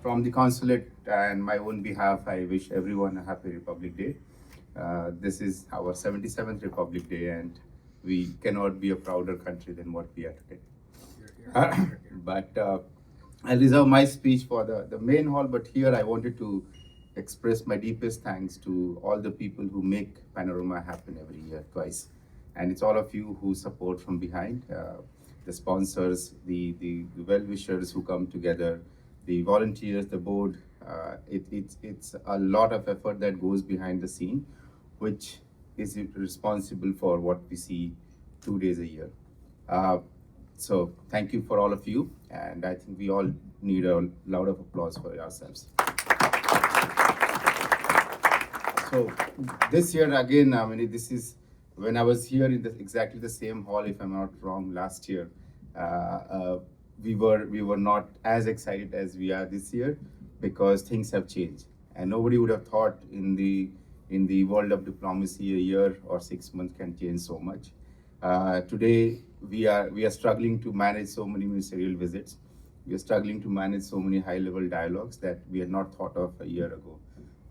from the consulate and my own behalf, I wish everyone a happy Republic Day. This is our 77th Republic Day, and we cannot be a prouder country than what we are today. But I reserve my speech for the main hall, but here I wanted to express my deepest thanks to all the people who make Panorama happen every year, twice. And it's all of you who support from behind, the sponsors, the well-wishers who come together, the volunteers, the board. It's a lot of effort that goes behind the scene, which is responsible for what we see 2 days a year. So thank you for all of you, and I think we all need a loud of applause for ourselves. So this year again, I mean, this is when I was here in exactly the same hall, if I'm not wrong, last year. We were not as excited as we are this year because things have changed, and nobody would have thought in the world of diplomacy a year or 6 months can change so much. Today we are struggling to manage so many ministerial visits. We are struggling to manage so many high-level dialogues that we had not thought of a year ago.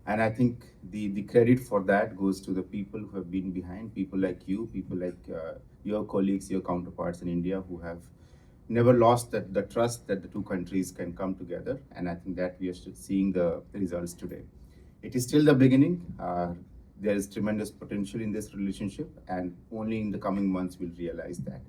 And I think the credit for that goes to the people who have been behind, people like you, people like your colleagues, your counterparts in India who have never lost the trust that the two countries can come together. And I think that we are seeing the results today. It is still the beginning. There is tremendous potential in this relationship, and only in the coming months we'll realize that.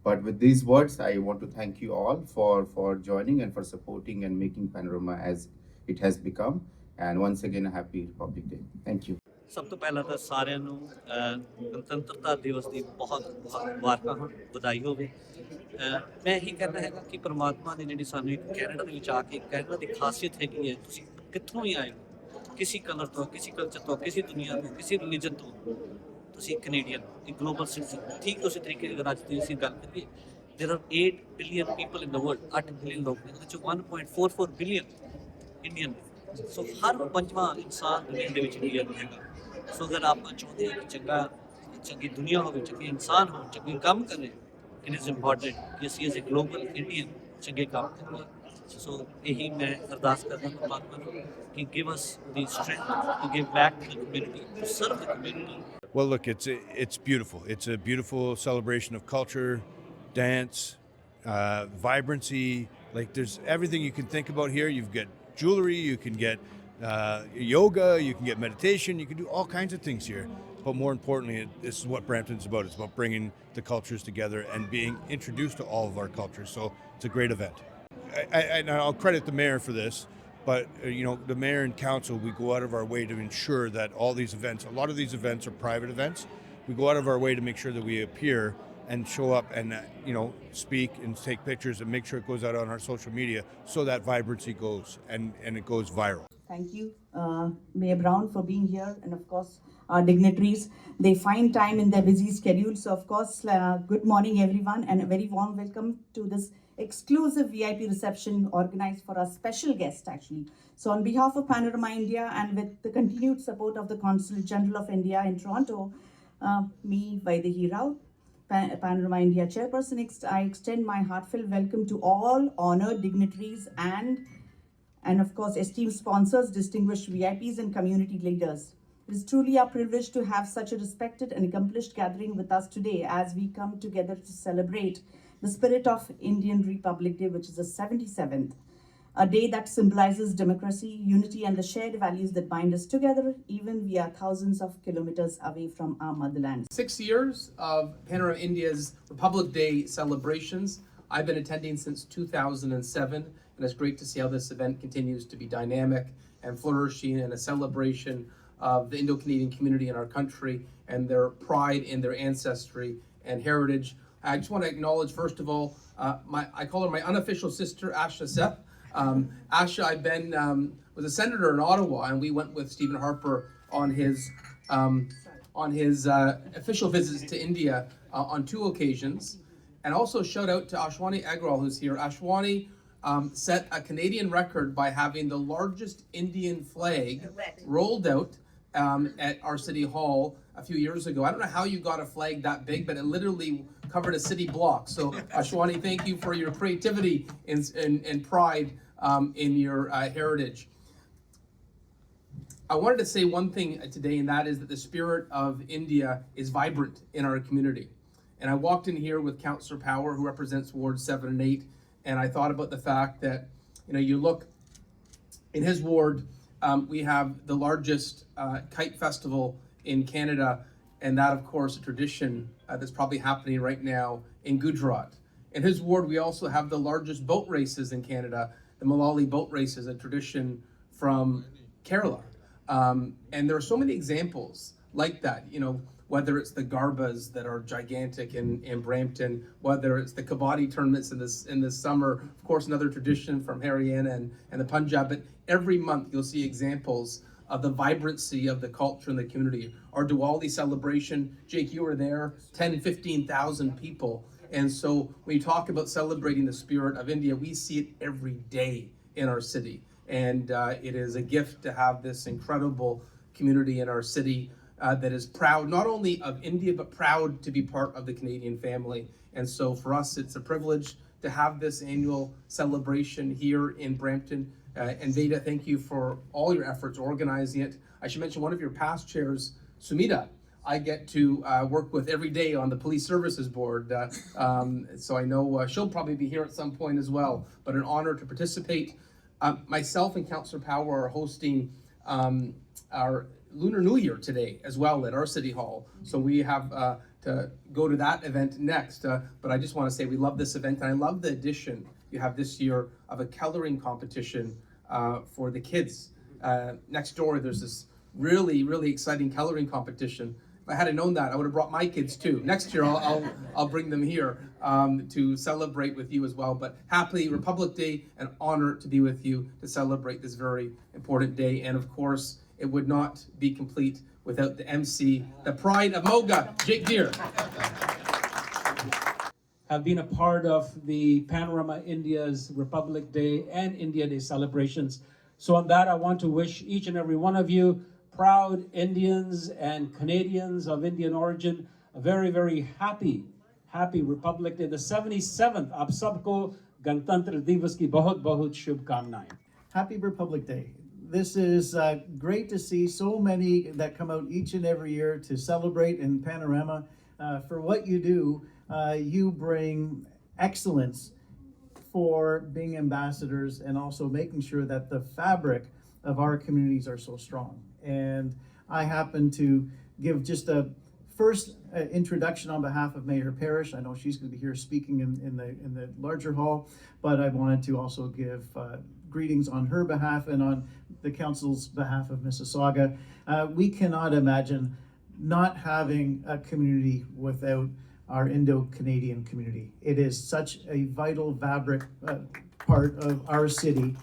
But with these words, I want to thank you all for joining and for supporting and making Panorama as it has become. And once again, a happy Republic Day. Thank you. ਸਭ ਤੋਂ ਪਹਿਲਾਂ ਤਾਂ ਸਾਰਿਆਂ ਨੂੰ ਗਣਤੰਤਰਤਾ ਦਿਵਸ ਦੀ ਬਹੁਤ ਬਹੁਤ ਮੁਬਾਰਕਾਂ ਹੋਣ, ਵਧਾਈ ਹੋਵੇ। ਮੈਂ ਇਹੀ ਕਹਿਣਾ ਹੈਗਾ ਕਿ ਪਰਮਾਤਮਾ ਨੇ ਜਿਹੜੀ ਸਾਨੂੰ ਇੱਕ ਕੈਨੇਡਾ ਦੇ ਵਿੱਚ ਆ ਕੇ ਕੈਨੇਡਾ ਦੀ ਖਾਸੀਅਤ ਹੈਗੀ ਹੈ, ਤੁਸੀਂ ਕਿੱਥੋਂ ਵੀ ਆਏ ਹੋ, ਕਿਸੇ ਕਲਰ ਤੋਂ, ਕਿਸੇ ਕਲਚਰ ਤੋਂ, ਕਿਸੇ ਦੁਨੀਆ ਤੋਂ, ਕਿਸੇ ਰਿਲੀਜਨ ਤੋਂ, ਤੁਸੀਂ ਕੈਨੇਡੀਅਨ, ਇੱਕ ਗਲੋਬਲ ਸਿਟੀਜ਼ਨ। ਠੀਕ ਉਸੇ ਤਰੀਕੇ ਦੀ ਅਗਰ ਅੱਜ ਦੀ ਅਸੀਂ ਗੱਲ ਕਰੀਏ, there are 8 billion people in the world, 8 billion ਲੋਕ ਨੇ, ਉਹਦੇ 'ਚੋਂ 1.44 ਬਿਲੀਅਨ ਇੰਡੀਅਨ ਨੇ। ਸੋ ਹਰ ਪੰਜਵਾਂ ਇਨਸਾਨ ਦੁਨੀਆ ਦੇ ਵਿੱਚ ਇੰਡੀਅਨ ਹੈਗਾ। ਸੋ ਅਗਰ ਆਪਾਂ ਚਾਹੁੰਦੇ ਹਾਂ ਕਿ ਚੰਗੀ ਦੁਨੀਆ ਹੋਵੇ, ਚੰਗੇ ਇਨਸਾਨ ਹੋਣ, ਚੰਗੇ ਕੰਮ ਕਰੇ, ਇਟ ਇਜ਼ ਇੰਪੋਰਟੈਂਟ ਕਿ ਅਸੀਂ ਐਜ਼ ਏ ਗਲੋਬਲ ਇੰਡੀਅਨ ਚੰਗੇ ਕੰਮ ਕਰੀਏ। ਸੋ ਇਹੀ ਮੈਂ ਅਰਦਾਸ ਕਰਦਾ ਪਰਮਾਤਮਾ ਨੂੰ ਕਿ give us the strength to give back to the community, to serve the community. Well, look, it's beautiful. It's a beautiful celebration of culture, dance, vibrancy. Like there's everything you can think about here. You've got jewelry, you can get yoga, you can get meditation, you can do all kinds of things here. But more importantly, this is what Brampton's about. It's about bringing the cultures together and being introduced to all of our cultures. So it's a great event. I'll credit the mayor for this, but the mayor and council, we go out of our way to ensure that all these events, a lot of these events are private events. We go out of our way to make sure that we appear and show up and speak and take pictures and make sure it goes out on our social media so that vibrancy goes and it goes viral. Thank you, Mayor Brown, for being here, and of course our dignitaries. They find time in their busy schedule. So of course, good morning everyone, and a very warm welcome to this exclusive VIP reception organized for our special guest actually. So on behalf of Panorama India and with the continued support of the Consulate General of India in Toronto, me, Vaidehi Rao, Panorama India chairperson, I extend my heartfelt welcome to all honored dignitaries and of course esteemed sponsors, distinguished VIPs and community leaders. It is truly our privilege to have such a respected and accomplished gathering with us today as we come together to celebrate the spirit of Indian Republic Day, which is the 77th. A day that symbolizes democracy, unity, and the shared values that bind us together, even we are thousands of kilometers away from our motherland. 6 years of Panorama India's Republic Day celebrations. I've been attending since 2007, and it's great to see how this event continues to be dynamic and flourishing and a celebration of the Indo-Canadian community in our country and their pride in their ancestry and heritage. I just want to acknowledge, first of all, I call her my unofficial sister, Asha Seth. Asha, I've been was a senator in Ottawa, and we went with Stephen Harper on his official visits to India on 2 occasions. And also shout out to Ashwani Agrawal, who's here. Ashwani set a Canadian record by having the largest Indian flag rolled out at our city hall a few years ago. I don't know how you got a flag that big, but it literally covered a city block. So Ashwani, thank you for your creativity and pride in your heritage. I wanted to say one thing today, and that is that the spirit of India is vibrant in our community. And I walked in here with Councillor Power, who represents Wards 7 and 8, and I thought about the fact that, you look in his ward, we have the largest kite festival in Canada, and that, of course, a tradition that's probably happening right now in Gujarat. In his ward, we also have the largest boat races in Canada, the Malali boat races, a tradition from Kerala. And there are so many examples like that, whether it's the Garbas that are gigantic in Brampton, whether it's the Kabaddi tournaments in this summer, of course, another tradition from Haryana and the Punjab, but every month you'll see examples of the vibrancy of the culture in the community. Our Diwali celebration, Jake, you were there, 10, 15,000 people. And so when you talk about celebrating the spirit of India, we see it every day in our city. And it is a gift to have this incredible community in our city that is proud not only of India, but proud to be part of the Canadian family. And so for us, it's a privilege to have this annual celebration here in Brampton. And Veda, thank you for all your efforts organizing it. I should mention one of your past chairs, Sumita, I get to work with every day on the Police Services Board. So I know she'll probably be here at some point as well, but an honor to participate. Myself and Councillor Power are hosting our Lunar New Year today as well at our City Hall. So we have to go to that event next. But I just want to say we love this event, and I love the addition you have this year of a coloring competition for the kids. Next door, there's this really, really exciting coloring competition. If I had known that, I would have brought my kids too. Next year, I'll bring them here to celebrate with you as well. But happy Republic Day, an honor to be with you to celebrate this very important day. And of course, it would not be complete without the MC, the pride of Moga, Jake Deere. Have been a part of the Panorama India's Republic Day and India Day celebrations. So on that, I want to wish each and every one of you, proud Indians and Canadians of Indian origin, a very, very happy Republic Day. The 77th, आप सबको गणतंत्र दिवस की बहुत बहुत शुभकामनाएं. Happy Republic Day. This is great to see so many that come out each and every year to celebrate in Panorama. For what you do, you bring excellence for being ambassadors and also making sure that the fabric of our communities are so strong. And I happen to give just a first introduction on behalf of Mayor Parrish. I know she's going to be here speaking in the larger hall, but I wanted to also give greetings on her behalf and on the council's behalf of Mississauga. We cannot imagine not having a community without our Indo-Canadian community. It is such a vital fabric part of our city.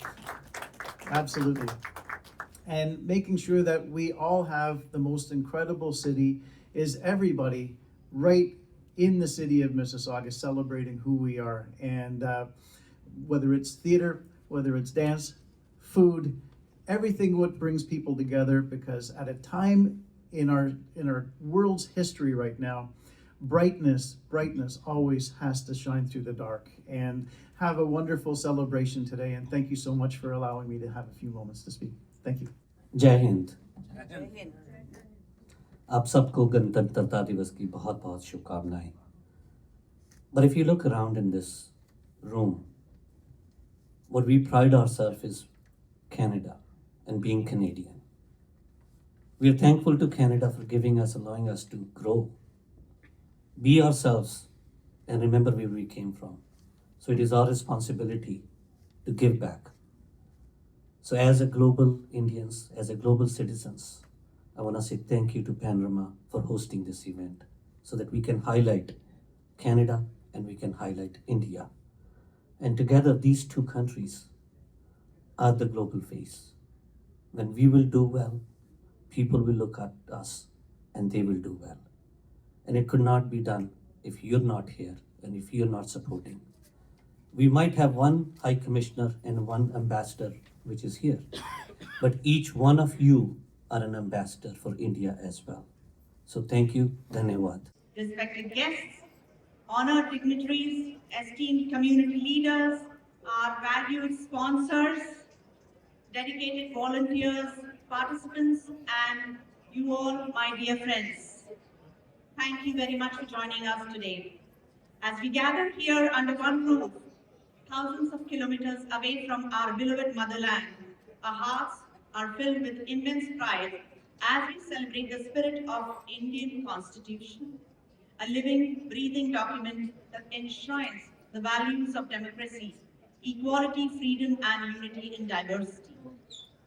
Absolutely. And making sure that we all have the most incredible city is everybody right in the city of Mississauga celebrating who we are. And whether it's theater, whether it's dance, food, everything what brings people together, because at a time in our world's history right now, brightness always has to shine through the dark. And have a wonderful celebration today, and thank you so much for allowing me to have a few moments to speak. Thank you. जय हिंद. आप सबको गणतंत्रता दिवस की बहुत बहुत शुभकामनाएं. But if you look around in this room, what we pride ourselves is Canada and being Canadian. We are thankful to Canada for giving us, allowing us to grow, be ourselves, and remember where we came from. So it is our responsibility to give back. So as a global Indians, as a global citizens, I want to say thank you to Panorama for hosting this event so that we can highlight Canada and we can highlight India. And together, these two countries are the global face. When we will do well, people will look at us and they will do well. And it could not be done if you're not here and if you're not supporting. We might have one High Commissioner and one ambassador, which is here, but each one of you are an ambassador for India as well. So thank you, Dhanyawad. Respected guests, honored dignitaries, esteemed community leaders, our valued sponsors, dedicated volunteers, participants, and you all, my dear friends. Thank you very much for joining us today. As we gather here under one roof, thousands of kilometers away from our beloved motherland, our hearts are filled with immense pride as we celebrate the spirit of Indian Constitution, a living, breathing document that enshrines the values of democracy, equality, freedom, and unity in diversity.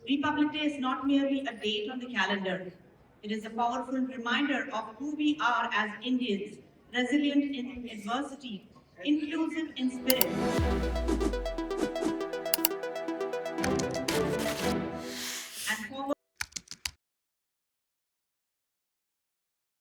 Republic Day is not merely a date on the calendar. It is a powerful reminder of who we are as Indians, resilient in adversity, inclusive in spirit,